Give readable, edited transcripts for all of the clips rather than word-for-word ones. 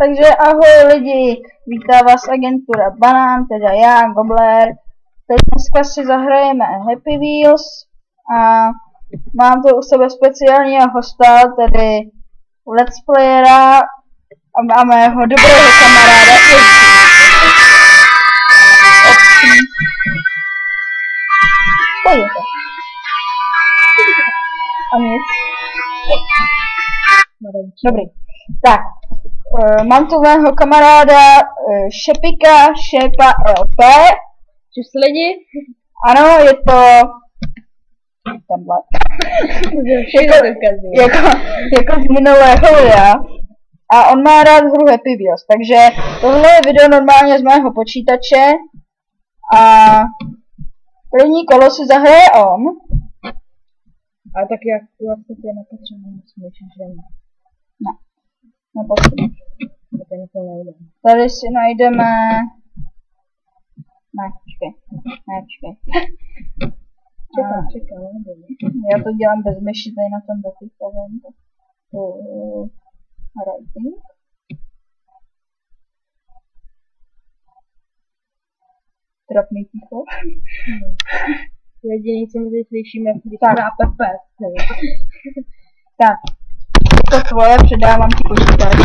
Takže ahoj lidi, vítá vás agentura Banán, teda já, Gobler. Teď dneska si zahrajeme Happy Wheels a mám tu u sebe speciálního hosta, tedy let's playera a mého dobrého kamaráda. Pojďte. A nic. Dobrý. Tak, mám tu mého kamaráda Šepika, Šepa LP. Čus lidi? Ano, je to tenhle. jako z minulého videa. A on má rád hru Happy Wheels, takže tohle je video normálně z mého počítače. A první kolo si zahraje on. A tak jak vlastně ty nepotřebujeme smíšit, že ne. Nepotřebujeme. To něco neudělám. Tady si najdeme... Ne, počkej. Čekám. Já to dělám bez myši, tady na tom dotykavém. Writing. Trapný ticho. Jediný, co my slyšíme, když hrá Pepe. Tak, to tvoje, předávám ti počítač.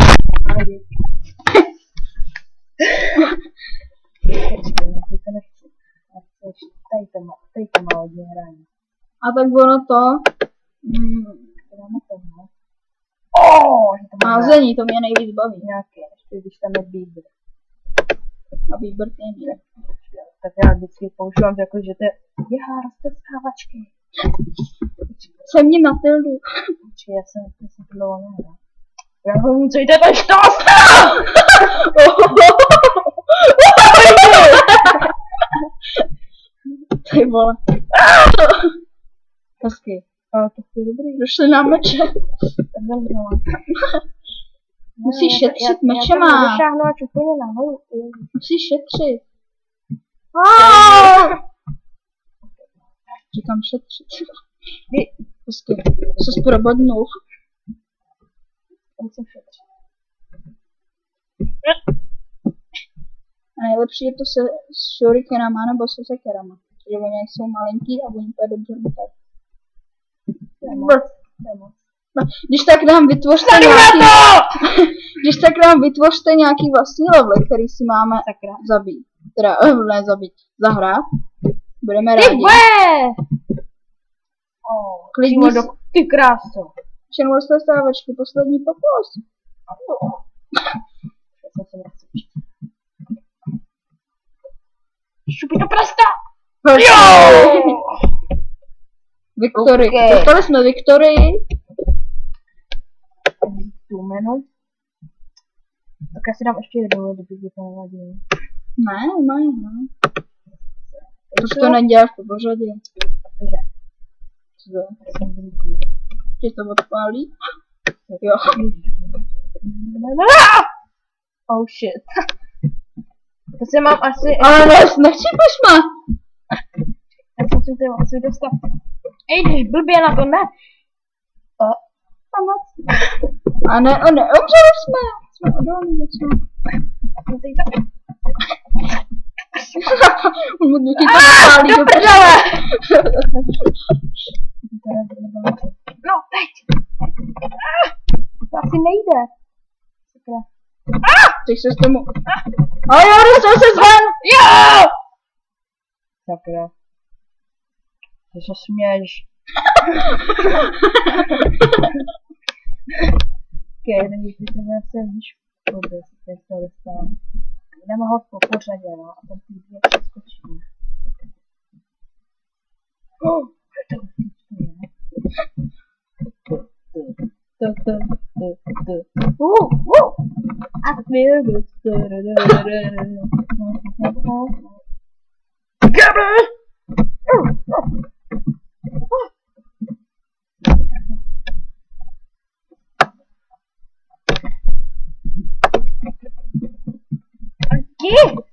Tady to má hodně hraní. A tak ono to... Házení, to mě nejvíc baví. Nějaké, ještě když tam je Bieber. A Bieber ty nejde. Tak já vždycky používám jako, že to je roztrskávačky. Jsem mě Matildu. Já jsem to dlouho nehrál. Já ho můžu jít ten štos! Ty vole. Hezky. To je dobrý. Došli na meče. Tak znamená. Musíš šetřit mečema. Já to došáhnu až úplně nahoru. Musíš šetřit. Říkám šetřit. Hezky. Se zprobodnou. Musím šetřit. A nejlepší je to se s shurikenama nebo se sekerama. Protože oni jsou malinký a oni to dobře mutají. Když tak nám vytvořte nějaký vlastní level, který si máme zabít. Teda, ne zabít, zahrát. Budeme rádi. Klidně ty kráso. Čenul jste stávačky, poslední pokus. Šupí to prsta! Jo! Viktory. Dostali jsme Viktory. Menu. Tak já si dám ještě jednou, kdyby to nevadilo. Ne. Proč to neděláš po pořadě? Protože. Co? Tě to odpálí? Jo. Oh shit. To se mám asi... Ale nechcípeš ma! Já jsem si ty asi dostat. Ej, když blbě na to ne. A ne, neomřeli jsme. Jsme odolní docela. On mu ti to nepálí do prdele. No, teď. To asi nejde. Sakra. Teď se s tomu... A jo, dostal se zven! Jo! Sakra. To se směš. Okay, není si to vlastně víš, koby se to dostala. Jdeme ho po pořadě, no, a tam ty dvě přeskočíme. I feel good.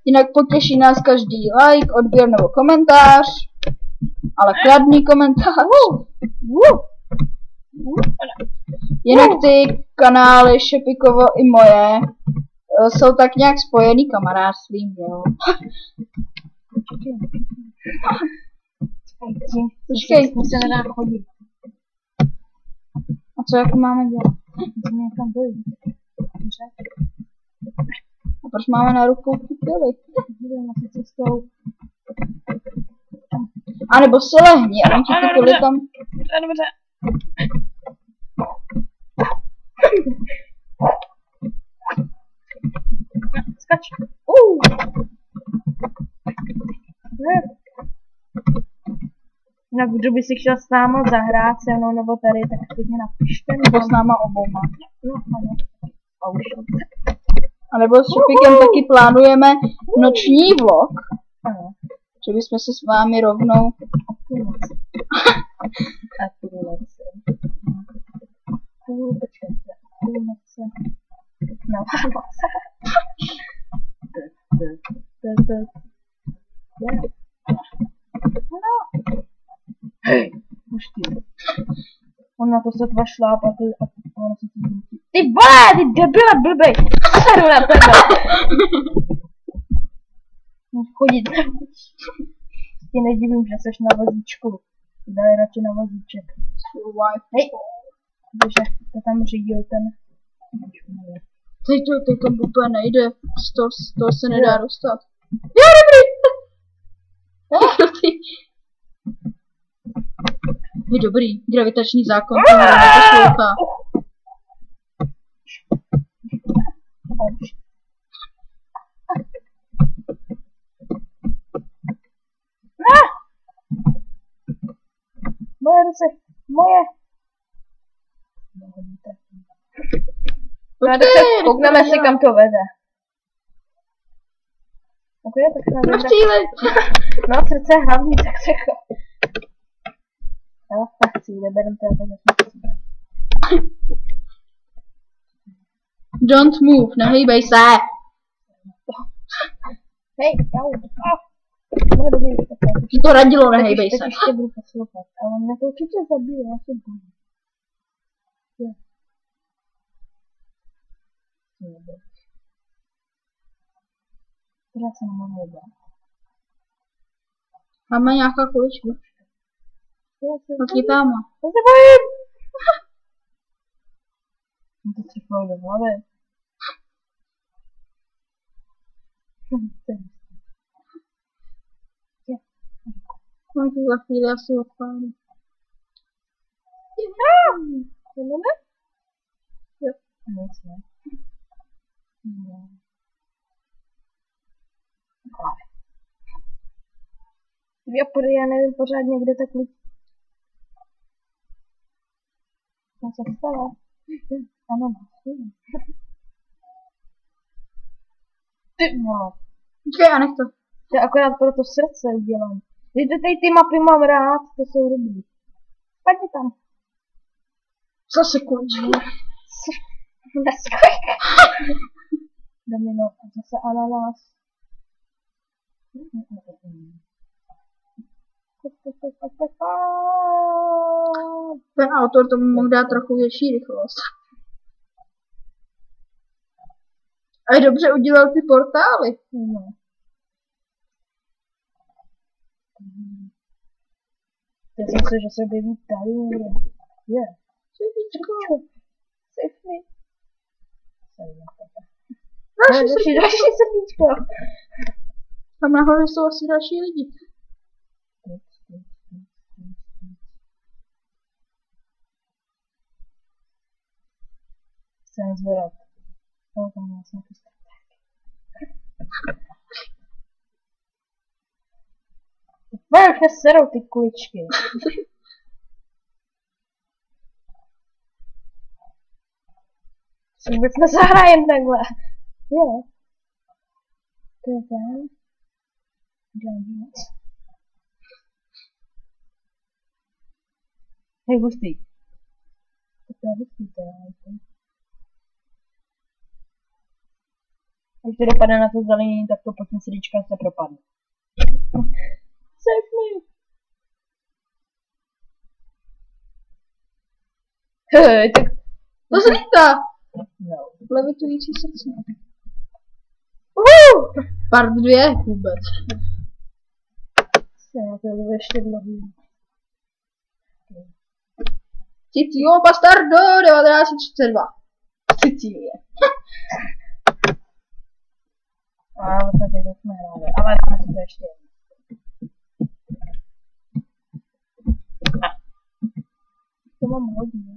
Jinak potěší nás každý like, odběr nebo komentář. Ale kladný komentář. Jinak ty kanály Šepikovo i moje jsou tak nějak spojený kamarádstvím, jo. Počkej, se nedá chodit. A co jako máme dělat? Musíme někam dojít. Dobře. A proč máme na rukou ty pily? Budeme asi cestou. A nebo se lehni, a on ti ty pily tam... Dobře. Skač. Jinak, kdo by si chtěl s náma zahrát se mnou nebo tady, tak klidně napište. Nebo s náma obouma. No, ano. A už. A nebo s Šupikem taky plánujeme noční vlog. Ano. Že bychom se s vámi rovnou... A půlnoci. Počkejte. Půlnoci. Na Vánoce. No. Hej, už ty. On na to se dva šláp a ono se tím zmítí. Ty vole, ty debile blbej! Seru na tebe! Chodit. Ti nedivím, že seš na vozíčku. Daj radši na vozíček. Hej! Protože to tam řídil ten... Teď to úplně nejde. Z toho se nedá dostat. Jo, dobrý! Je dobrý, gravitační zákon to neposlouchá. Moje ruce, moje! Koukneme si, kam to vede. Ok, tak se vede. No, srdce je hlavní, tak se jo, tak cíle, berem to jako, že jsme cíle. Don't move, nehejbej se! Hej, jau, no dobrý, tak Ti to radilo, nehejbej se. Teď ještě budu poslouchat, ale mě to určitě zabije, já se bojím. Jo. Pořád se nemám jedla. Máme nějaká kulička. Odchytáme. Já se bojím! Jsem to třepal do hlavy. No to za chvíli asi odpálím. Jdeme? Jo. Nic ne. Já nevím pořádně, kde ta klíč. Já se stala. Ano, vlastně. Ty vole. Počkej, a nech to. To je akorát pro to srdce udělám. Víte, tady ty mapy mám rád, to jsou dobrý. Padni tam. Zase kuličky. Neskojka. Domino, a zase ananas. Ten autor tomu mohl dát trochu větší rychlost. A dobře udělal ty portály. No. Já jsem se, že se objeví tady někde. Je. Světíčko. Save me. Další srdíčko. Tam nahoře jsou asi další lidi. Chcem zvedat. No, tam já jsem nějaký stratek. Už mě serou ty kuličky. Si vůbec nezahrajem takhle. Jo. To je ten. Dělám nic. Hej, hustý. To je hustý, to je hustý. Když to dopadne na to zelený, tak to potom srdíčka se propadne. Save me! Hej, tak... To zlítá! No. Levitující srdce. Part 2 vůbec. To je ještě dlouhý. Sicilio Bastardo 1932. Sicílie. A vlastně teď to jsme hráli, ale dáme si to ještě jednou. To mám hodně.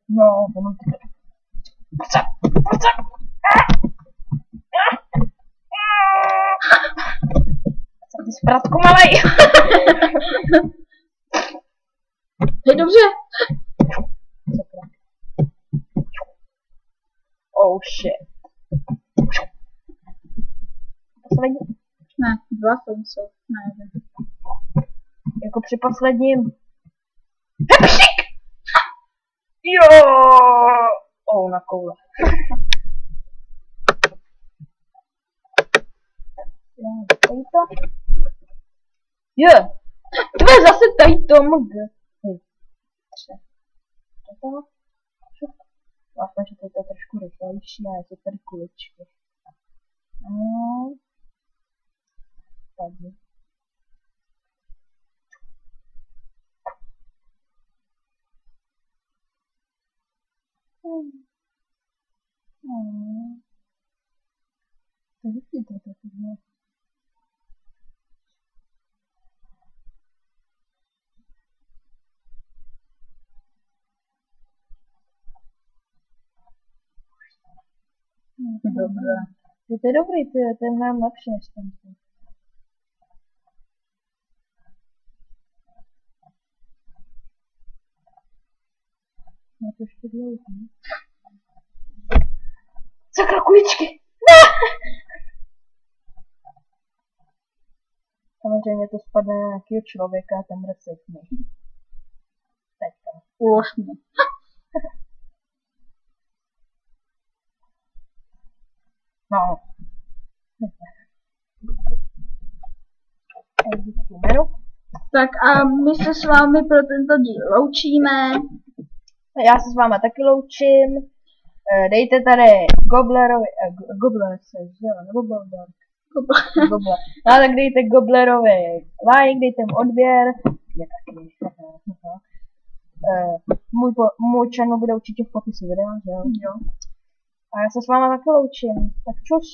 No, ono to. Ty spratku malej. Hej, dobře. Oh shit. Poslední. Ne, 2 jsou. Ne, jeden. Jako při posledním. Hepšik! Jo! Oh, na koule. Tady to. Jo! To je zase tady to mg. Hej. 3. To. Vlastně, že to je trošku rychlejší, a je to tady kuličky. Tady. To vidíte, to je. Dobře. To je dobrý, to je mnohem lepší než ten. No to ještě dlouhý. Sakra, kuličky! Ne! Samozřejmě to spadne na nějakého člověka a ten bude sejfný. Teďka. Ulož mě. No. Tak a my se s vámi pro tento díl loučíme. Já se s váma taky loučím. Dejte tady Goblerovi, Gobler se vzal, nebo Gobler? Gobler. No tak dejte Goblerovi like, dejte mu odběr. Je taky. Můj channel bude určitě v popisu videa, že jo? Jo. A já se s váma taky loučím. Tak čus.